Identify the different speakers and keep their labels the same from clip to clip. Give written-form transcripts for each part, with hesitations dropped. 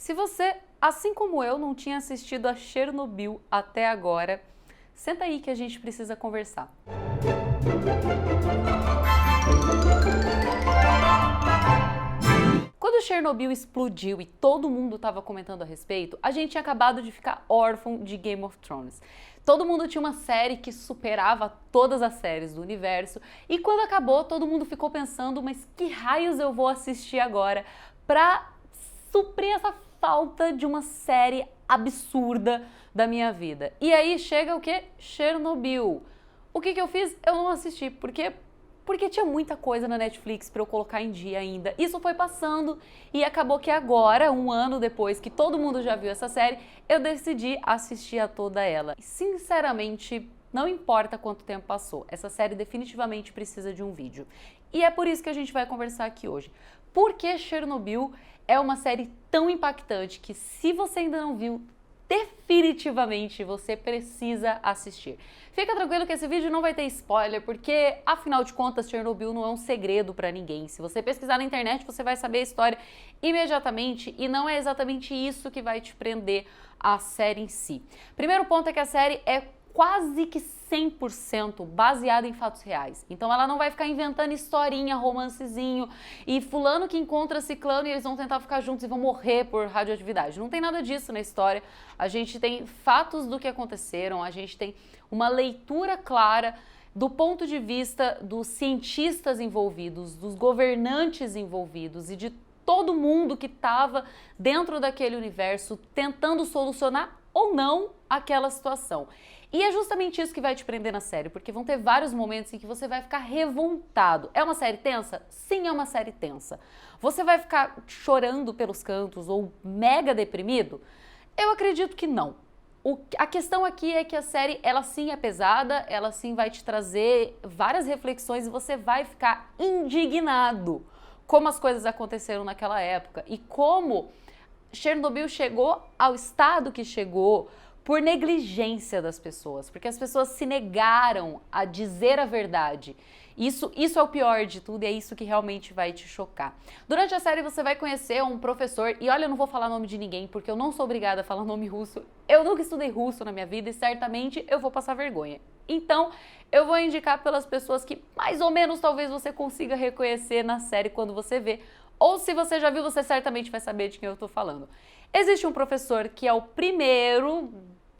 Speaker 1: Se você, assim como eu, não tinha assistido a Chernobyl até agora, senta aí que a gente precisa conversar. Quando Chernobyl explodiu e todo mundo estava comentando a respeito, a gente tinha acabado de ficar órfão de Game of Thrones. Todo mundo tinha uma série que superava todas as séries do universo e quando acabou todo mundo ficou pensando, mas que raios eu vou assistir agora pra suprir essa falta de uma série absurda da minha vida. E aí chega o quê? Chernobyl. O que eu fiz? Eu não assisti, porque tinha muita coisa na Netflix para eu colocar em dia ainda. Isso foi passando e acabou que agora, um ano depois que todo mundo já viu essa série, eu decidi assistir a toda ela. E, sinceramente, não importa quanto tempo passou, essa série definitivamente precisa de um vídeo. E é por isso que a gente vai conversar aqui hoje. Por que Chernobyl é uma série tão impactante que, se você ainda não viu, definitivamente você precisa assistir. Fica tranquilo que esse vídeo não vai ter spoiler, porque afinal de contas Chernobyl não é um segredo para ninguém. Se você pesquisar na internet, você vai saber a história imediatamente e não é exatamente isso que vai te prender à série em si. Primeiro ponto é que a série é quase que 100% baseada em fatos reais. Então ela não vai ficar inventando historinha, romancezinho e fulano que encontra ciclano e eles vão tentar ficar juntos e vão morrer por radioatividade. Não tem nada disso na história. A gente tem fatos do que aconteceram, a gente tem uma leitura clara do ponto de vista dos cientistas envolvidos, dos governantes envolvidos e de todo mundo que estava dentro daquele universo tentando solucionar ou não aquela situação. E é justamente isso que vai te prender na série, porque vão ter vários momentos em que você vai ficar revoltado. É uma série tensa? Sim, é uma série tensa. Você vai ficar chorando pelos cantos ou mega deprimido? Eu acredito que não. A questão aqui é que a série, ela sim é pesada, ela sim vai te trazer várias reflexões e você vai ficar indignado como as coisas aconteceram naquela época e como Chernobyl chegou ao estado que chegou por negligência das pessoas, porque as pessoas se negaram a dizer a verdade. Isso é o pior de tudo e é isso que realmente vai te chocar. Durante a série você vai conhecer um professor, e olha, eu não vou falar nome de ninguém, porque eu não sou obrigada a falar nome russo. Eu nunca estudei russo na minha vida e certamente eu vou passar vergonha. Então, eu vou indicar pelas pessoas que mais ou menos talvez você consiga reconhecer na série quando você vê. Ou se você já viu, você certamente vai saber de quem eu tô falando. Existe um professor que é o primeiro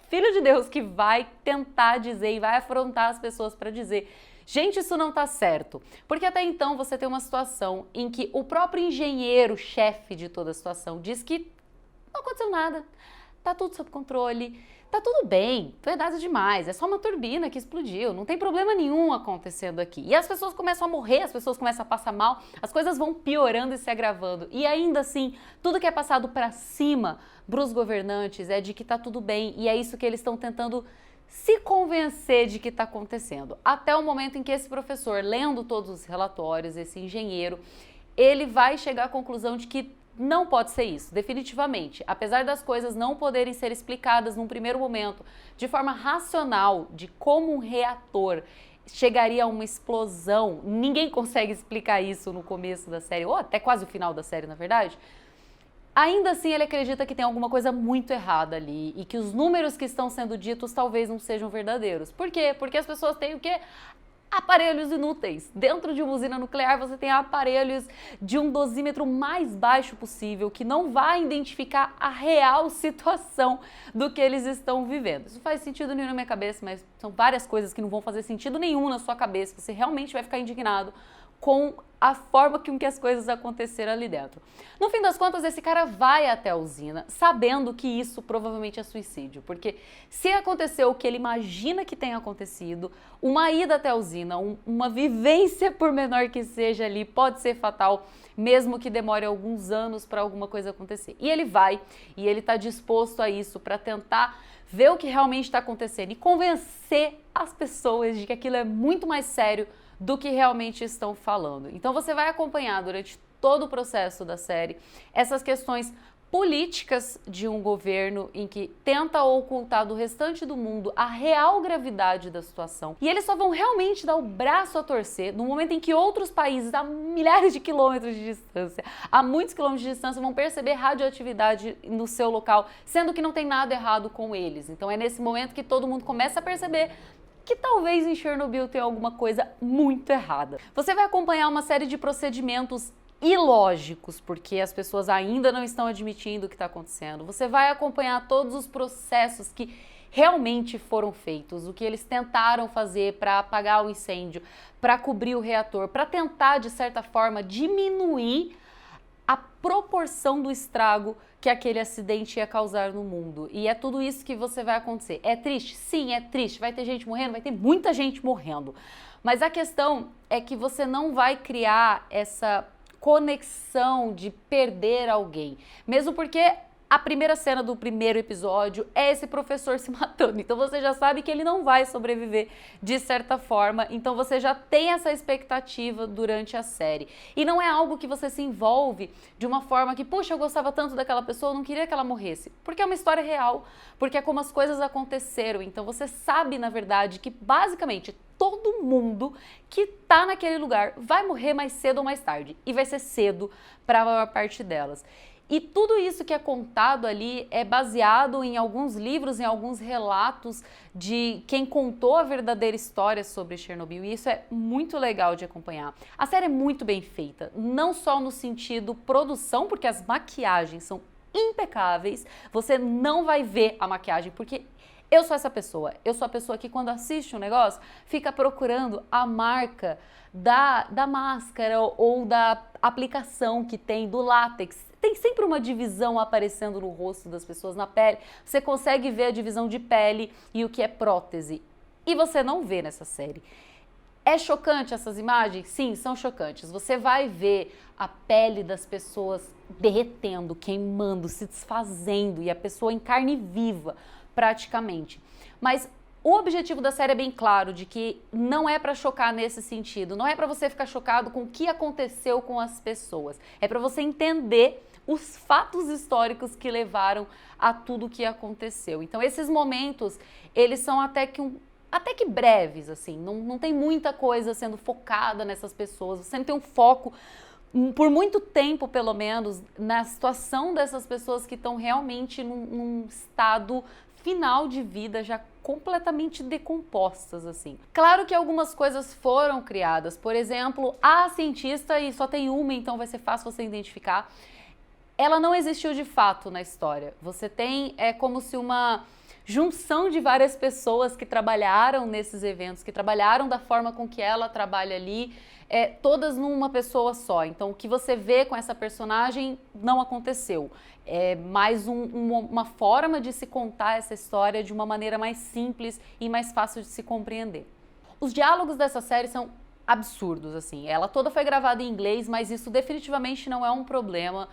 Speaker 1: filho de Deus que vai tentar dizer e vai afrontar as pessoas para dizer: gente, isso não tá certo. Porque até então você tem uma situação em que o próprio engenheiro, chefe de toda a situação, diz que não aconteceu nada, tá tudo sob controle, tá tudo bem, foi nada demais, é só uma turbina que explodiu, não tem problema nenhum acontecendo aqui. E as pessoas começam a morrer, as pessoas começam a passar mal, as coisas vão piorando e se agravando. E ainda assim, tudo que é passado para cima para os governantes é de que tá tudo bem e é isso que eles estão tentando se convencer de que está acontecendo. Até o momento em que esse professor, lendo todos os relatórios, esse engenheiro, ele vai chegar à conclusão de que não pode ser isso, definitivamente. Apesar das coisas não poderem ser explicadas num primeiro momento de forma racional de como um reator chegaria a uma explosão, ninguém consegue explicar isso no começo da série, ou até quase o final da série, na verdade. Ainda assim, ele acredita que tem alguma coisa muito errada ali e que os números que estão sendo ditos talvez não sejam verdadeiros. Por quê? Porque as pessoas têm o quê? Aparelhos inúteis. Dentro de uma usina nuclear você tem aparelhos de um dosímetro mais baixo possível que não vai identificar a real situação do que eles estão vivendo. Isso faz sentido nenhum na minha cabeça, mas são várias coisas que não vão fazer sentido nenhum na sua cabeça. Você realmente vai ficar indignado com a forma com que as coisas aconteceram ali dentro. No fim das contas, esse cara vai até a usina sabendo que isso provavelmente é suicídio, porque se aconteceu o que ele imagina que tenha acontecido, uma ida até a usina, uma vivência, por menor que seja ali, pode ser fatal, mesmo que demore alguns anos para alguma coisa acontecer. E ele vai, e ele está disposto a isso para tentar ver o que realmente está acontecendo e convencer as pessoas de que aquilo é muito mais sério do que realmente estão falando. Então você vai acompanhar durante todo o processo da série essas questões políticas de um governo em que tenta ocultar do restante do mundo a real gravidade da situação. E eles só vão realmente dar o braço a torcer no momento em que outros países, a milhares de quilômetros de distância, a muitos quilômetros de distância, vão perceber radioatividade no seu local, sendo que não tem nada errado com eles. Então é nesse momento que todo mundo começa a perceber que talvez em Chernobyl tenha alguma coisa muito errada. Você vai acompanhar uma série de procedimentos ilógicos, porque as pessoas ainda não estão admitindo o que está acontecendo. Você vai acompanhar todos os processos que realmente foram feitos, o que eles tentaram fazer para apagar o incêndio, para cobrir o reator, para tentar, de certa forma, diminuir a proporção do estrago que aquele acidente ia causar no mundo. E é tudo isso que você vai acontecer. É triste? Sim, é triste. Vai ter gente morrendo? Vai ter muita gente morrendo. Mas a questão é que você não vai criar essa conexão de perder alguém. Mesmo porque a primeira cena do primeiro episódio é esse professor se matando. Então você já sabe que ele não vai sobreviver de certa forma. Então você já tem essa expectativa durante a série. E não é algo que você se envolve de uma forma que, puxa, eu gostava tanto daquela pessoa, eu não queria que ela morresse. Porque é uma história real, porque é como as coisas aconteceram. Então você sabe, na verdade, que basicamente todo mundo que tá naquele lugar vai morrer mais cedo ou mais tarde. E vai ser cedo para a maior parte delas. E tudo isso que é contado ali é baseado em alguns livros, em alguns relatos de quem contou a verdadeira história sobre Chernobyl. E isso é muito legal de acompanhar. A série é muito bem feita, não só no sentido produção, porque as maquiagens são impecáveis. Você não vai ver a maquiagem, porque eu sou essa pessoa. Eu sou a pessoa que, quando assiste um negócio, fica procurando a marca da máscara ou da aplicação que tem, do látex. Tem sempre uma divisão aparecendo no rosto das pessoas, na pele. Você consegue ver a divisão de pele e o que é prótese. E você não vê nessa série. É chocante essas imagens? Sim, são chocantes. Você vai ver a pele das pessoas derretendo, queimando, se desfazendo, e a pessoa em carne viva, praticamente. Mas o objetivo da série é bem claro, de que não é para chocar nesse sentido, não é para você ficar chocado com o que aconteceu com as pessoas, é para você entender os fatos históricos que levaram a tudo o que aconteceu. Então esses momentos, eles são até que breves, assim, não tem muita coisa sendo focada nessas pessoas, você não tem um foco por muito tempo, pelo menos, na situação dessas pessoas que estão realmente num estado final de vida, já completamente decompostas, assim. Claro que algumas coisas foram criadas, por exemplo, a cientista, e só tem uma, então vai ser fácil você identificar, ela não existiu de fato na história. Você tem, é como se uma junção de várias pessoas que trabalharam nesses eventos, que trabalharam da forma com que ela trabalha ali, todas numa pessoa só. Então, o que você vê com essa personagem não aconteceu. É mais uma forma de se contar essa história de uma maneira mais simples e mais fácil de se compreender. Os diálogos dessa série são absurdos, assim. Ela toda foi gravada em inglês, mas isso definitivamente não é um problema.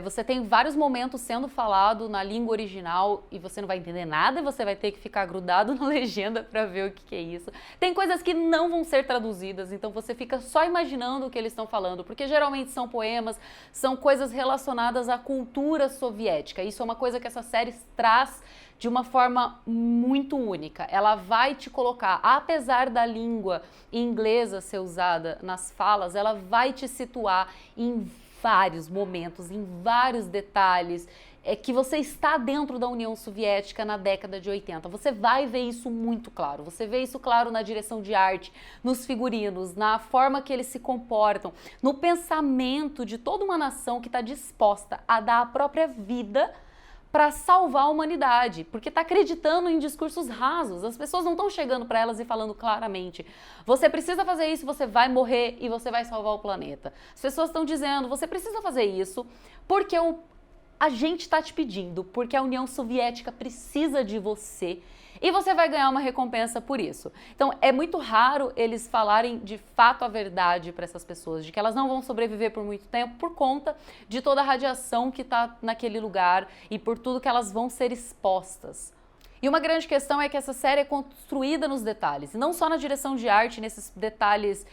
Speaker 1: Você tem vários momentos sendo falado na língua original e você não vai entender nada e você vai ter que ficar grudado na legenda para ver o que é isso. Tem coisas que não vão ser traduzidas, então você fica só imaginando o que eles estão falando, porque geralmente são poemas, são coisas relacionadas à cultura soviética. Isso é uma coisa que essa série traz de uma forma muito única. Ela vai te colocar, apesar da língua inglesa ser usada nas falas, ela vai te situar em vários momentos, em vários detalhes, que você está dentro da União Soviética na década de 80. Você vai ver isso muito claro. Você vê isso claro na direção de arte, nos figurinos, na forma que eles se comportam, no pensamento de toda uma nação que está disposta a dar a própria vida para salvar a humanidade, porque está acreditando em discursos rasos. As pessoas não estão chegando para elas e falando claramente: você precisa fazer isso, você vai morrer e você vai salvar o planeta. As pessoas estão dizendo: você precisa fazer isso porque a gente está te pedindo, porque a União Soviética precisa de você e você vai ganhar uma recompensa por isso. Então é muito raro eles falarem de fato a verdade para essas pessoas, de que elas não vão sobreviver por muito tempo por conta de toda a radiação que está naquele lugar e por tudo que elas vão ser expostas. E uma grande questão é que essa série é construída nos detalhes, e não só na direção de arte, nesses detalhes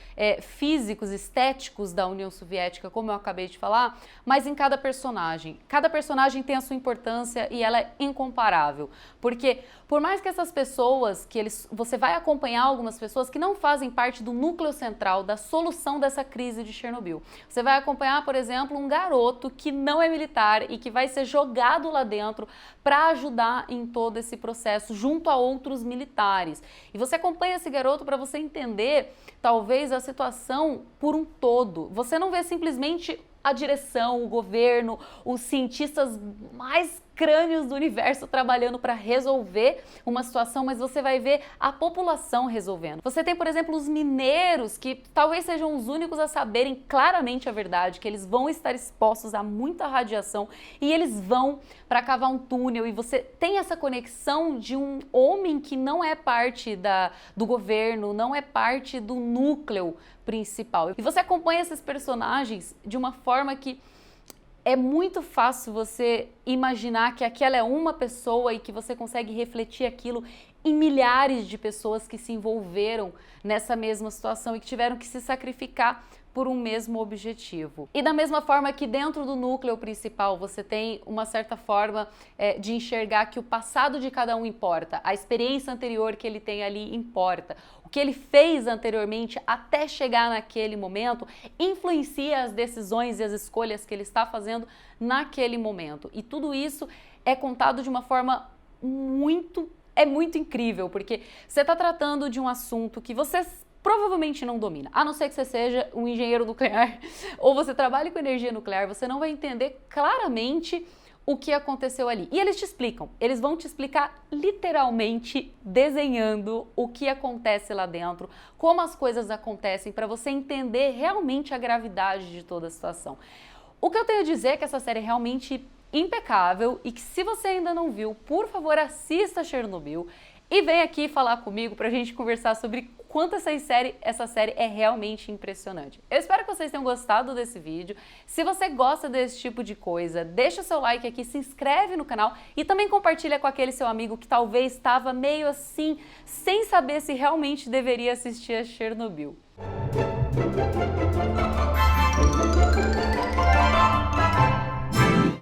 Speaker 1: físicos, estéticos da União Soviética, como eu acabei de falar, mas em cada personagem. Cada personagem tem a sua importância e ela é incomparável, porque por mais que essas pessoas, você vai acompanhar algumas pessoas que não fazem parte do núcleo central da solução dessa crise de Chernobyl. Você vai acompanhar, por exemplo, um garoto que não é militar e que vai ser jogado lá dentro para ajudar em todo esse processo, junto a outros militares. E você acompanha esse garoto para você entender, talvez, a situação por um todo. Você não vê simplesmente a direção, o governo, os cientistas mais crânios do universo trabalhando para resolver uma situação, mas você vai ver a população resolvendo. Você tem, por exemplo, os mineiros, que talvez sejam os únicos a saberem claramente a verdade, que eles vão estar expostos a muita radiação e eles vão para cavar um túnel, e você tem essa conexão de um homem que não é parte do governo, não é parte do núcleo principal. E você acompanha esses personagens de uma forma que é muito fácil você imaginar que aquela é uma pessoa e que você consegue refletir aquilo em milhares de pessoas que se envolveram nessa mesma situação e que tiveram que se sacrificar por um mesmo objetivo. E da mesma forma que dentro do núcleo principal você tem uma certa forma de enxergar que o passado de cada um importa, a experiência anterior que ele tem ali importa, o que ele fez anteriormente até chegar naquele momento influencia as decisões e as escolhas que ele está fazendo naquele momento. E tudo isso é contado de uma forma muito incrível, porque você está tratando de um assunto que você provavelmente não domina, a não ser que você seja um engenheiro nuclear ou você trabalhe com energia nuclear, você não vai entender claramente o que aconteceu ali. E eles te explicam, eles vão te explicar literalmente desenhando o que acontece lá dentro, como as coisas acontecem, para você entender realmente a gravidade de toda a situação. O que eu tenho a dizer é que essa série é realmente impecável e que, se você ainda não viu, por favor, assista Chernobyl e vem aqui falar comigo pra gente conversar sobre quanto essa série é realmente impressionante. Eu espero que vocês tenham gostado desse vídeo. Se você gosta desse tipo de coisa, deixa o seu like aqui, se inscreve no canal e também compartilha com aquele seu amigo que talvez estava meio assim, sem saber se realmente deveria assistir a Chernobyl.